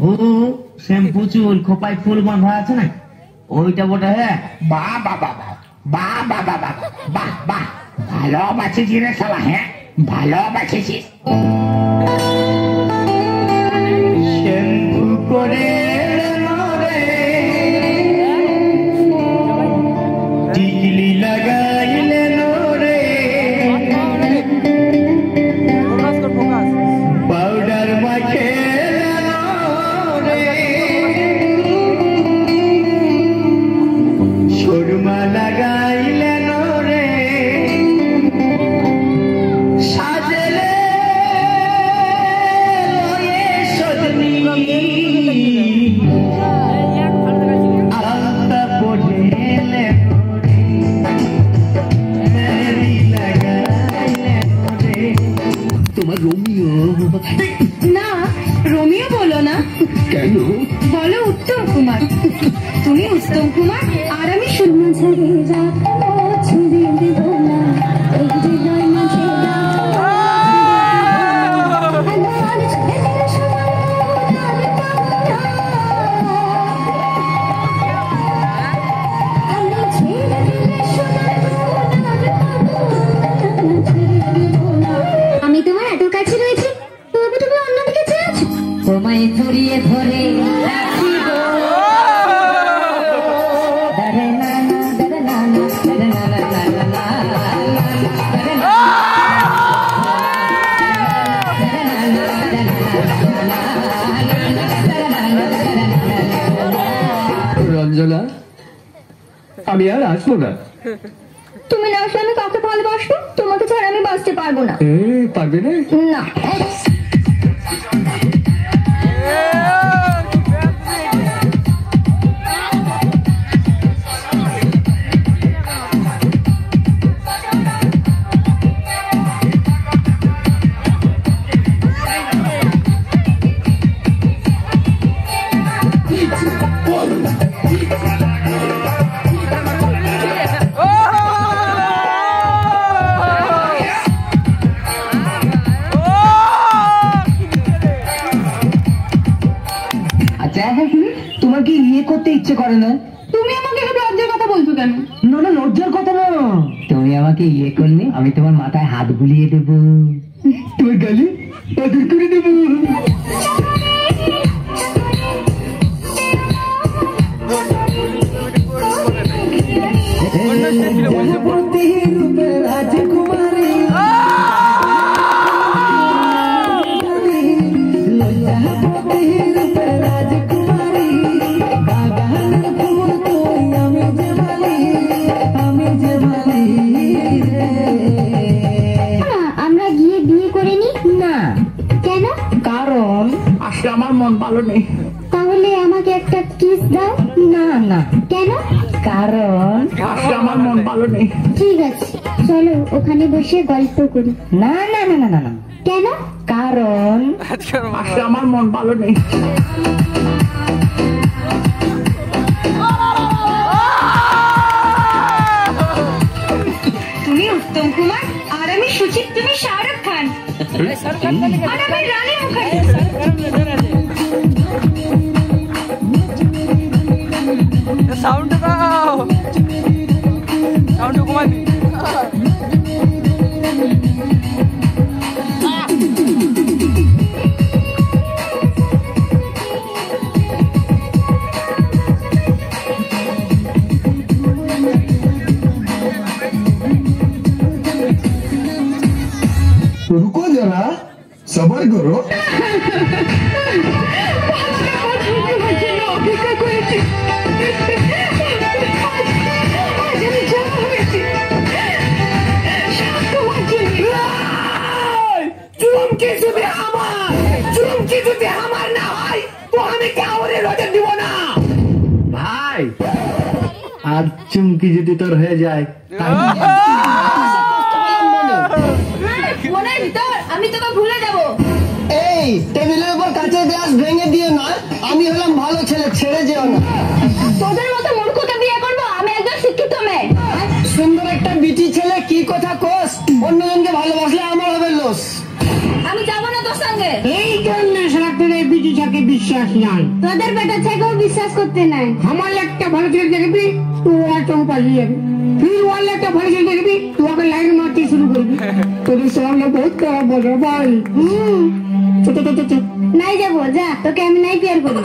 ও shampoo চুল খোপায় ফুল বাঁধা আছে না, ওইটা বটে। হ্যাঁ, বাহ বাহ বাহ বাহ বাহ বাহ বাহ বাহ বাহ, ভালো বাঁচেছিস রে শালা। হ্যাঁ, ভালো বাঁচেছিস। শ্যাম্পু করে টিকলি লাগাইলে রে, পাউডার মাখে রে, সুরমা লাগাইলে রে, সাজলে সজনী আলতা পড়েলে তোমার রোমিও না, রোমিও বলো না। কেন? বলো উত্তম কুমার। তুমি উত্তম কুমার আর আমি সুরমা ঝরে রাখবো, ছুঁড়ে দেব না এই হৃদয় মাঝে আমি তোমার এত কাছে রয়েছে, তবু তুমি অন্যদিকে চেয়ে আছো। তোমায় জড়িয়ে ধরে রঞ্জনা, আমি আর আসবো না। তুমি না আসলে আমি কাউকে ভালোবাসবো? তোমাকে ছাড়া আমি বাঁচতে পারবো না। পারবে না? না। তোমার কি ইয়ে করতে ইচ্ছে করে না? তুমি আমাকে এত লজ্জার কথা বলছো কেন? না না, লজ্জার কথা না। তুমি আমাকে ইয়ে করলে আমি তোমার মাথায় হাত বুলিয়ে দেব, তোমার গালে আদর করে দেব। রাজকুমারী আমরা গিয়ে বিয়ে করে নি না। কেন? কারণ আসলে আমার মন ভালো নেই। তাহলে আমাকে একটা কিস দাও। না না, কেন? কারণ আসলে আমার মন ভালো নেই। ঠিক আছে, চলো ওখানে বসে গল্প করি। না না না না না না। কেন? কারণ আসলে আমার মন ভালো নেই। তুমি উত্তম কুমার আর আমি সুচিত্রা, শাহরুখ খান আর আমি রানী মুখার্জি। সাউন্ড দাও, সাউন্ড কমাবি। रुको जरा, सबर करो। অপেক্ষা করেছি, চুমকি যদি আমার না হয় তো আমি কাউরে রোজা দিব না ভাই। আর চুমকি যদি তোর হয়ে যায় মনের ভিতর আমি তোকে ভুলে যাবো। এই টেবিলের উপর কাঁচের গ্লাস ভেঙে দিও না, আমি হলাম ভালো ছেলে, ছেড়ে যেও না। তোদের মতো মূর্খকে বিয়ে করবো? আমি একজন শিক্ষিত মেয়ে। সুন্দর একটা বিটি ছেলে, কি কথা কোস? অন্যজনকে ভালোবাসলে আমার হবে লস। আমি যাবো না তোর সঙ্গে। এই জন্য সারাক্ষণ এই বিটি থাকে বিশ্বাস নাই। তোদের বেটা ছেলেকেও বিশ্বাস করতে নাই। আমার একটা ভালো ছেলে দেখবি তুই আর চোখ পালিয়ে যাবি, ফির ওয়াল একটা ভালো ছেলে দেখবি তুই ওকে লাইন মারতে শুরু করবি। তোদের সামনে বহুত খারাপ বলে ভাই। নাই যাবো, যা, তোকে আমি নাই বিয়ার করি।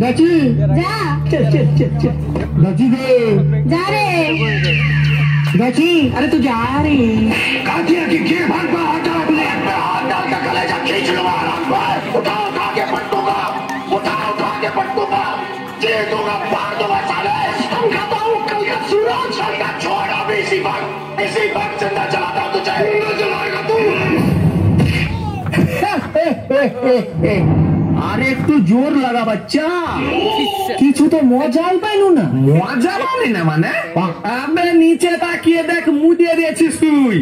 যাচ্ছি যা যাচ্ছি রে, যা রে। যাচ্ছি। আরে তুই যা রে। कातिया की खेल भाग पर हटा अपने हाथ डाल का कलेजा खींच लूंगा आराम पर। उठा के पटकूंगा, उठा के पटकूंगा, दे दूंगा, पार दूंगा साले। हम खाता हूँ कल का सूरज का छोड़ अब इसी वक्त जिंदा जलाता हूँ तुझे, जलाएगा तू। আরে একটু জোর লাগা বাচ্চা, কিছু তো মজাই পাইলু না। মজা পাবি না মানে? আবে নিচে তাকিয়ে দেখ, মুদিয়ে দিয়েছিস তুই।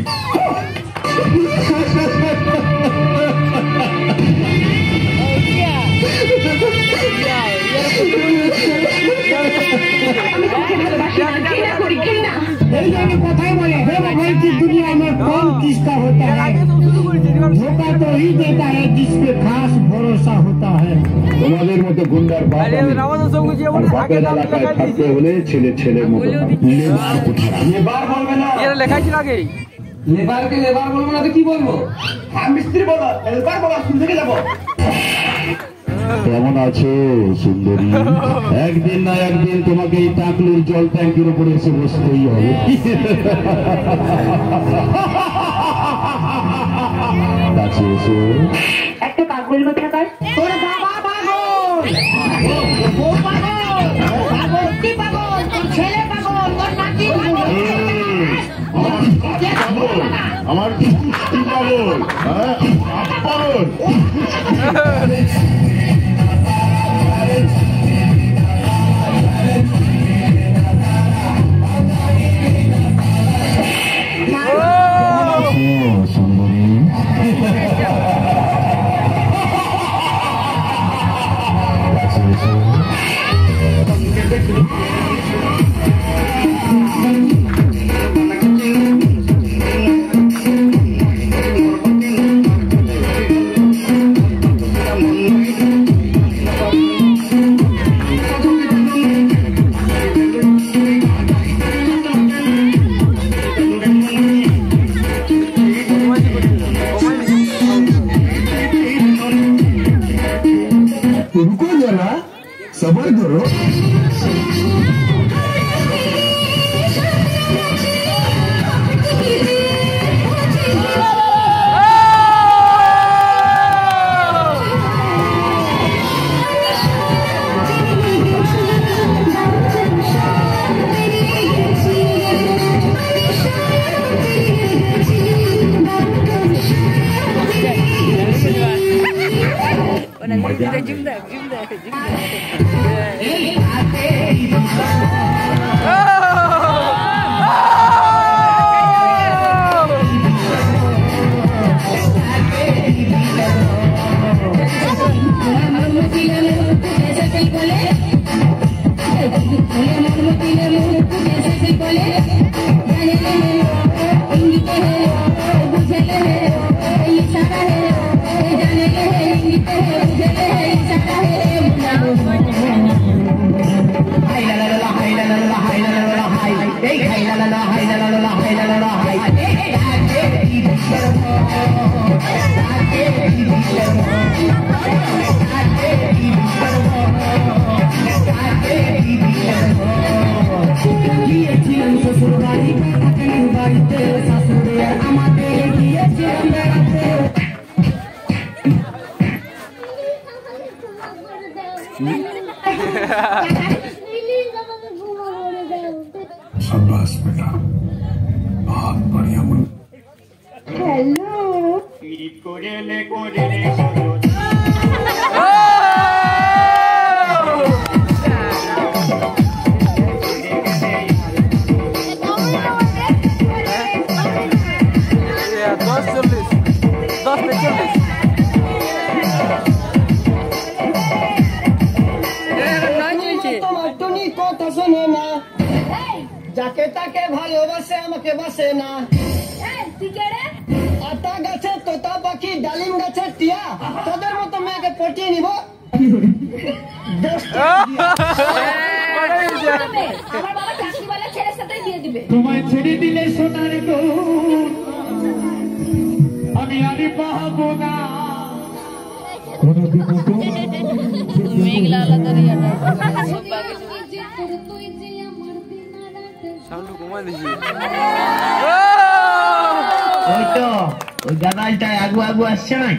কথাই বলে भाई की दुनिया में कौन किसका होता है, धोखा तो ही देता है जिस पे खास भरोसा होता है। তোমাদের মতো গুন্ডার বাপ আমি। আর বাপের এলাকায় থাকতে হলে ছেলে ছেলের মতো লেবার কোথায়? লেবার বলবে না, লেখা ছিল আগে। লেবারকে লেবার বলবো না তো কি বলবো? মিস্ত্রি বলো, লেবার বলো, স্কুল থেকে যাবো। কেমন আছো সুন্দরী? একদিন না একদিন তোমাকে এই টাকলুর জল ট্যাঙ্কির উপরে এসে বসতেই হবে। কাছে এসো। একটা পাগল কথা কর। তোর বাবা পাগল, ও পাগল, পাগল কি পাগল, তোর ছেলে পাগল, তোর নাতি পাগল। আমার কুস্তি পাগল, হ্যাঁ পাগল। रुको जरा, सबर करो। शाबाश बेटा, बहुत बढ़िया मन। हेलो যাকে তাকে ভালোবাসে আমাকে বাসে না। তুই কে রে? আতা গাছে তোতা পাখি, ডালিম গাছে টিয়া, তোদের মতো মেয়েকে পটিয়ে নিব। আমার বাবা চাকরিওয়ালা ছেলের সাথে বিয়ে দিবে। তোমায় ছেড়ে দিলে সোনার গৌর আমি আর পাবো না কোনদিনও মেঘলা আলাদা রিয়াটা সাউন্ড কমাই দিছি। ওই তো ওই গাদালটা আগু আগু আসছে না